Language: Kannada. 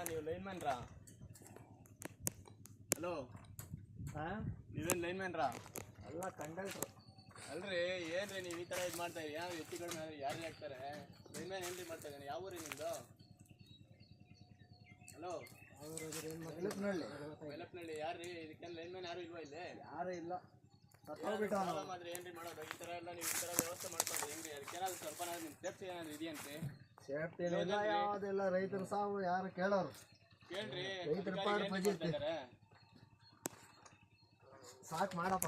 ನೀವು ಲೈನ್ಮನ್ರಾ? ಹಲೋ, ನೀವೇನು ಲೈನ್ಮನ್ರಾ? ಅಲ್ಲ ಕಂಡಕ್ಟ್ರು. ಅಲ್ರಿ ಏನ್ರಿ ನೀವು ಈ ಥರ ಇದು ಮಾಡ್ತಾ ಇದ್ದೀರಿ? ಯಾವ ವ್ಯಕ್ತಿಗಳ ಮೇಲೆ ಯಾರು ಹಾಕ್ತಾರೆ? ಲೈನ್ಮ್ಯಾನ್ ಏನ್ರಿ ಮಾಡ್ತಾ ಇದ್ದಾನೆ? ಯಾವ ಊರಿ ನಿಮ್ಮದು? ಹಲೋ, ವೆಲಪ್ನಳ್ಳಿ. ಯಾರ್ರಿ ಇದಕ್ಕೇನು ಲೈನ್ಮ್ಯಾನ್ ಯಾರು ಇಲ್ವಾ ಇಲ್ಲಿ? ಯಾರು ಇಲ್ಲ. ಮಾತ್ರ ಏನ್ರಿ ಮಾಡೋದು? ಈ ಥರ ಎಲ್ಲ ನೀವು ಈ ಥರ ವ್ಯವಸ್ಥೆ ಮಾಡ್ಕೊಂಡು ಹೆಂಗ್ರಿ? ಅದಕ್ಕೇನಾದ್ರು ಸ್ವಲ್ಪ ನಿಮ್ಮ ಸೇಫ್ಟಿ ಏನಾದ್ರು ಇದೆಯಂತೆ? ಸೇಫ್ಟಿ ಇಲ್ಲ, ಯಾವುದಿಲ್ಲ. ರೈತರ ಸಾವು ಯಾರು ಕೇಳೋರು? ಕೇಳ್ರಿ, ರೈತರ ಪಾಡು ಸಾಕು ಮಾಡಪ್ಪ.